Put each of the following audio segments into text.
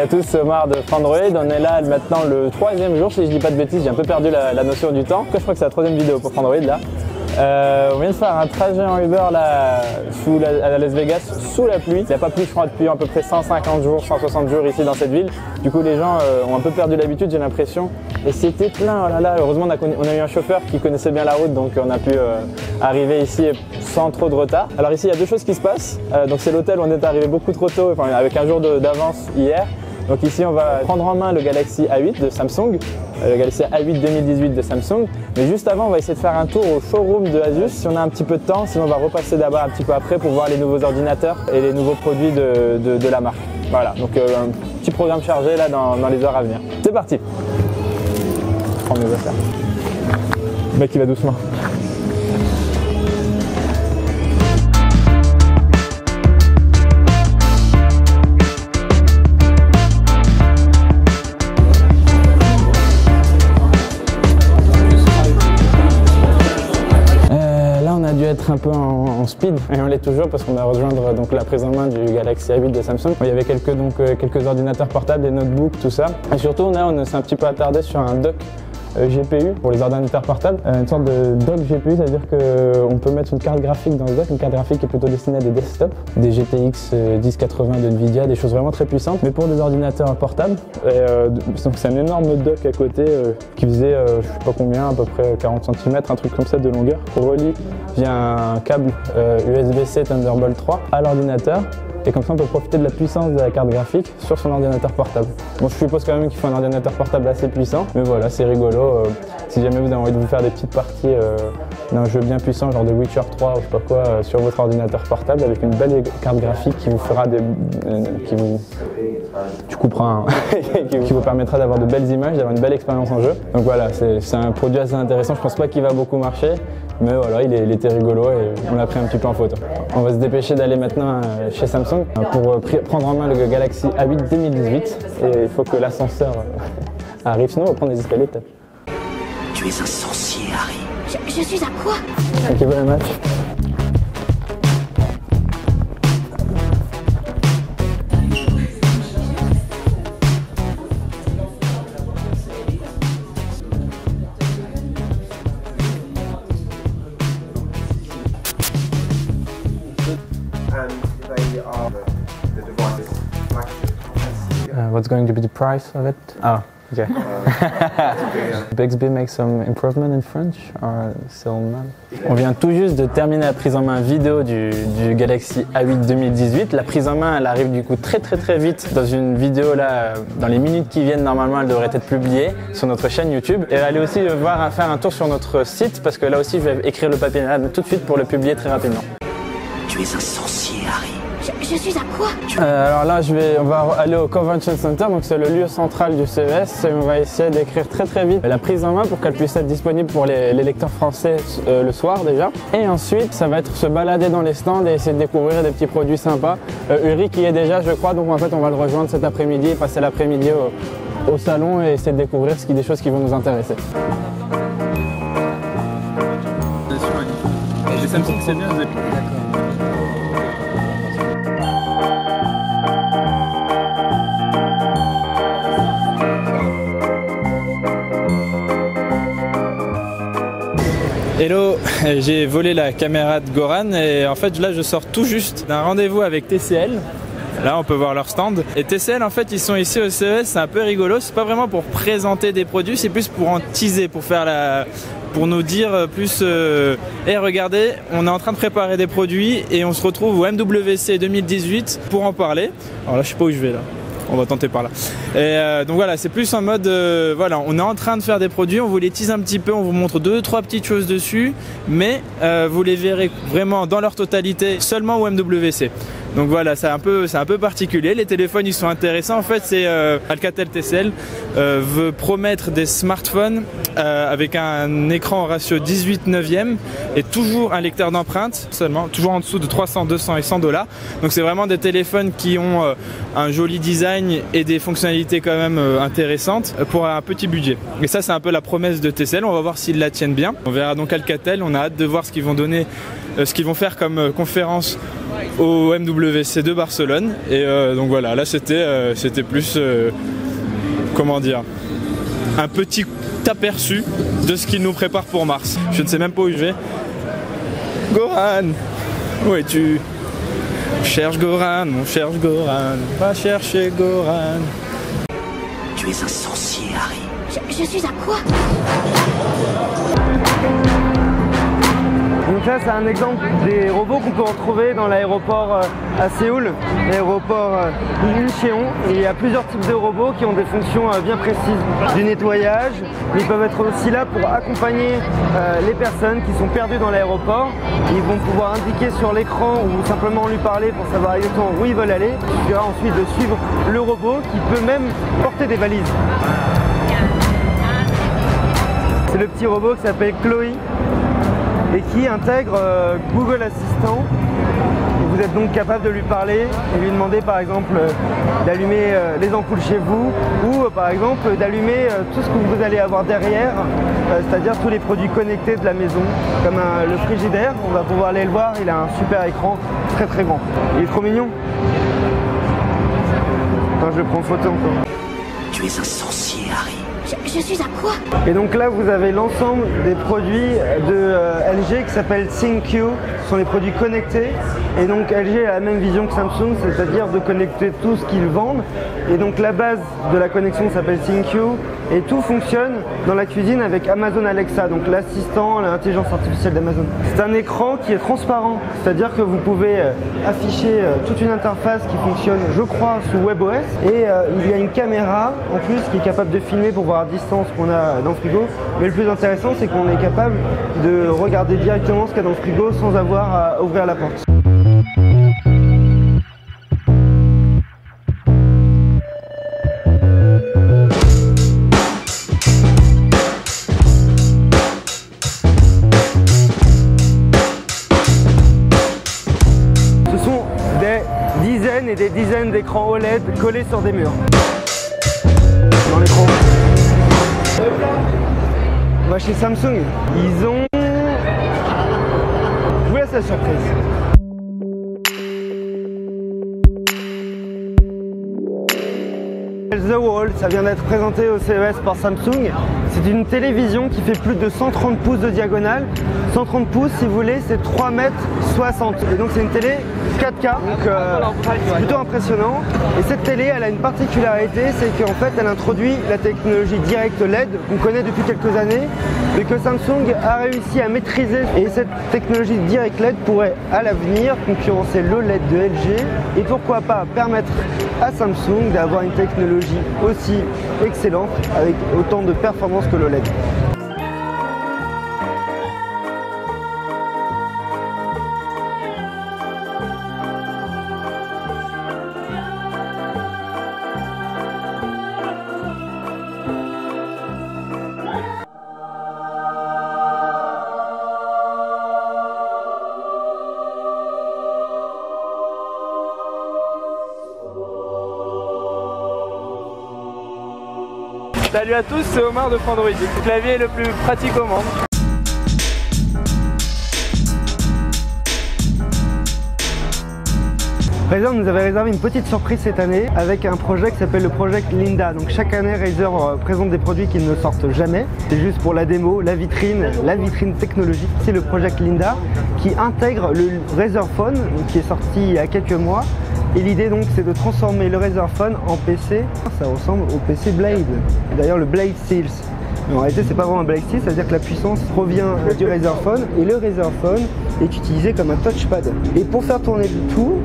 Salut à tous, Omar de Frandroid. On est là maintenant le 3e jour, si je dis pas de bêtises, j'ai un peu perdu la notion du temps. Je crois que c'est la 3e vidéo pour Frandroid là. On vient de faire un trajet en Uber là, à Las Vegas sous la pluie. Il n'y a pas plu je crois depuis à peu près 150 jours, 160 jours ici dans cette ville. Du coup les gens ont un peu perdu l'habitude, j'ai l'impression. Et c'était plein, oh là là. Heureusement on a eu un chauffeur qui connaissait bien la route, donc on a pu arriver ici sans trop de retard. Alors ici il y a deux choses qui se passent. Donc c'est l'hôtel où on est arrivé beaucoup trop tôt, enfin, avec un jour d'avance hier. Donc ici on va prendre en main le Galaxy A8 de Samsung, le Galaxy A8 2018 de Samsung. Mais juste avant on va essayer de faire un tour au showroom de Asus si on a un petit peu de temps, sinon on va repasser d'abord un petit peu après pour voir les nouveaux ordinateurs et les nouveaux produits de la marque. Voilà, donc un petit programme chargé là dans les heures à venir. C'est parti. Je prends mes affaires. Le mec il va doucement. Être un peu en speed et on l'est toujours parce qu'on va rejoindre donc la prise en main du Galaxy A8 de Samsung. Il y avait quelques ordinateurs portables, des notebooks, tout ça. Et surtout on s'est un petit peu attardé sur un dock GPU pour les ordinateurs portables, une sorte de dock GPU, c'est-à-dire qu'on peut mettre une carte graphique dans ce dock, une carte graphique qui est plutôt destinée à des desktops, des GTX 1080 de Nvidia, des choses vraiment très puissantes, mais pour des ordinateurs portables. Donc c'est un énorme dock à côté qui faisait je sais pas combien, à peu près 40 cm, un truc comme ça de longueur, qu'on relie via un câble USB-C Thunderbolt 3 à l'ordinateur. Et comme ça on peut profiter de la puissance de la carte graphique sur son ordinateur portable. Bon, je suppose quand même qu'il faut un ordinateur portable assez puissant, mais voilà, c'est rigolo. Si jamais vous avez envie de vous faire des petites parties d'un jeu bien puissant, genre de Witcher 3 ou je sais pas quoi, sur votre ordinateur portable avec une belle carte graphique qui vous fera qui vous permettra d'avoir de belles images, d'avoir une belle expérience en jeu. Donc voilà, c'est un produit assez intéressant. Je pense pas qu'il va beaucoup marcher, mais voilà, il était rigolo et on l'a pris un petit peu en photo. On va se dépêcher d'aller maintenant chez Samsung pour prendre en main le Galaxy A8 2018 et il faut que l'ascenseur arrive, sinon on va prendre des escaliers peut-être. Tu es un sorcier, Harry. Je suis à quoi? Thank you very much. What's going to be the price of it? Oh, okay. Bixby makes some improvement in French or still none? On vient tout juste de terminer la prise en main vidéo du Galaxy A8 2018. La prise en main, elle arrive du coup très vite dans une vidéo là, dans les minutes qui viennent normalement, elle devrait être publiée sur notre chaîne YouTube. Et allez aussi faire un tour sur notre site parce que là aussi je vais écrire le papier là, tout de suite pour le publier très rapidement. Tu es un sorcier, Harry. Je suis à quoi? Alors là, on va aller au Convention Center, donc c'est le lieu central du CES, et on va essayer d'écrire très vite la prise en main pour qu'elle puisse être disponible pour les lecteurs français le soir déjà. Et ensuite, ça va être se balader dans les stands et essayer de découvrir des petits produits sympas. Uri qui y est déjà, je crois, donc en fait on va le rejoindre cet après-midi et passer l'après-midi au salon et essayer de découvrir des choses qui vont nous intéresser. Les Samsung c'est bien, vous êtes... Hello, j'ai volé la caméra de Goran et en fait là je sors tout juste d'un rendez-vous avec TCL. Là on peut voir leur stand. Et TCL en fait ils sont ici au CES, c'est un peu rigolo, c'est pas vraiment pour présenter des produits, c'est plus pour en teaser, pour nous dire plus hey, regardez, on est en train de préparer des produits et on se retrouve au MWC 2018 pour en parler. Alors là je sais pas où je vais là. On va tenter par là. Et donc voilà, c'est plus en mode, voilà, on est en train de faire des produits, on vous les tease un petit peu, on vous montre 2-3 petites choses dessus, mais vous les verrez vraiment dans leur totalité seulement au MWC. Donc voilà, c'est un peu particulier. Les téléphones ils sont intéressants. En fait, c'est Alcatel TCL veut promettre des smartphones avec un écran en ratio 18/9 et toujours un lecteur d'empreintes seulement, toujours en dessous de 300, 200 et 100 $. Donc c'est vraiment des téléphones qui ont un joli design et des fonctionnalités quand même intéressantes pour un petit budget. Et ça c'est un peu la promesse de TCL. On va voir s'ils la tiennent bien. On verra donc Alcatel. On a hâte de voir ce qu'ils vont donner ce qu'ils vont faire comme conférence au MWC de Barcelone. Et donc voilà, là c'était plus, comment dire, un petit aperçu de ce qu'ils nous préparent pour mars. Je ne sais même pas où je vais. Goran, où es-tu? On cherche Goran, on cherche Goran, va chercher Goran. Tu es un sorcier, Harry. Je suis à quoi? Donc là c'est un exemple des robots qu'on peut retrouver dans l'aéroport à Séoul, l'aéroport Incheon. Il y a plusieurs types de robots qui ont des fonctions bien précises, du nettoyage. Ils peuvent être aussi là pour accompagner les personnes qui sont perdues dans l'aéroport. Ils vont pouvoir indiquer sur l'écran ou simplement lui parler pour savoir exactement où ils veulent aller. Il suffira ensuite de suivre le robot qui peut même porter des valises. C'est le petit robot qui s'appelle Chloé et qui intègre Google Assistant. Vous êtes donc capable de lui parler et lui demander par exemple d'allumer les ampoules chez vous ou par exemple d'allumer tout ce que vous allez avoir derrière, c'est-à-dire tous les produits connectés de la maison, comme le frigidaire. On va pouvoir aller le voir, il a un super écran très très grand. Il est trop mignon. Attends, je prends photo encore. Tu es un sorcier, Harry. Je suis à quoi? Et donc là vous avez l'ensemble des produits de LG qui s'appelle ThinQ, ce sont les produits connectés. Et donc LG a la même vision que Samsung, c'est-à-dire de connecter tout ce qu'ils vendent. Et donc la base de la connexion s'appelle ThinQ et tout fonctionne dans la cuisine avec Amazon Alexa, donc l'assistant, l'intelligence artificielle d'Amazon. C'est un écran qui est transparent, c'est-à-dire que vous pouvez afficher toute une interface qui fonctionne, je crois, sous WebOS. Et il y a une caméra en plus qui est capable de filmer pour voir à distance qu'on a dans le frigo. Mais le plus intéressant, c'est qu'on est capable de regarder directement ce qu'il y a dans le frigo sans avoir à ouvrir la porte. Ce sont des dizaines et des dizaines d'écrans OLED collés sur des murs. Dans l'écran. On va chez Samsung. Ils ont... Je vous laisse la surprise. The Wall, ça vient d'être présenté au CES par Samsung. C'est une télévision qui fait plus de 130 pouces de diagonale. 130 pouces, si vous voulez, c'est 3,60 m. Et donc c'est une télé 4K, donc c'est plutôt impressionnant. Et cette télé, elle a une particularité, c'est qu'en fait, elle introduit la technologie Direct LED qu'on connaît depuis quelques années, mais que Samsung a réussi à maîtriser. Et cette technologie Direct LED pourrait, à l'avenir, concurrencer l'OLED de LG. Et pourquoi pas permettre à Samsung d'avoir une technologie aussi excellente avec autant de performance que l'OLED. Salut à tous, c'est Omar de Frandroid. Le clavier est le plus pratique au monde. Razer nous avait réservé une petite surprise cette année avec un projet qui s'appelle le Project Linda. Donc chaque année Razer présente des produits qui ne sortent jamais. C'est juste pour la démo, la vitrine technologique. C'est le Project Linda qui intègre le Razer Phone qui est sorti il y a quelques mois. Et l'idée donc c'est de transformer le Razer Phone en PC. Ça ressemble au PC Blade. D'ailleurs le Blade Steels. Mais en réalité c'est pas vraiment un Blade Steel, ça veut dire que la puissance provient du Razer Phone et le Razer Phone est utilisé comme un touchpad. Et pour faire tourner le tout,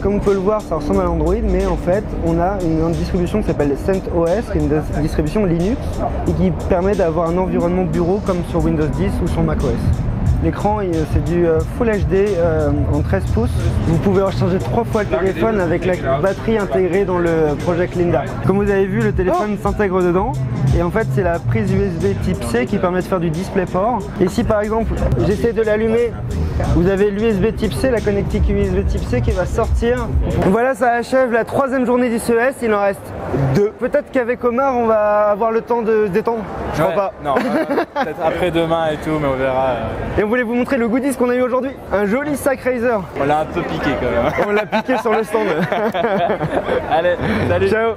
comme on peut le voir, ça ressemble à l'Android, mais en fait on a une distribution qui s'appelle CentOS, qui est une distribution Linux et qui permet d'avoir un environnement bureau comme sur Windows 10 ou sur macOS. L'écran c'est du Full HD en 13 pouces. Vous pouvez recharger 3 fois le téléphone avec la batterie intégrée dans le Project Linda. Comme vous avez vu, le téléphone s'intègre dedans. Et en fait c'est la prise USB type C qui permet de faire du DisplayPort. Et si par exemple j'essaie de l'allumer, vous avez l'USB type C, la connectique USB type C qui va sortir. Donc voilà, ça achève la 3e journée du CES, il en reste 2. Peut-être qu'avec Omar, on va avoir le temps de se détendre. Je crois pas. Non, peut-être après demain et tout, mais on verra. Et on voulait vous montrer le goodies qu'on a eu aujourd'hui. Un joli sac Razer. On l'a un peu piqué quand même. On l'a piqué sur le stand. Allez, salut. Ciao.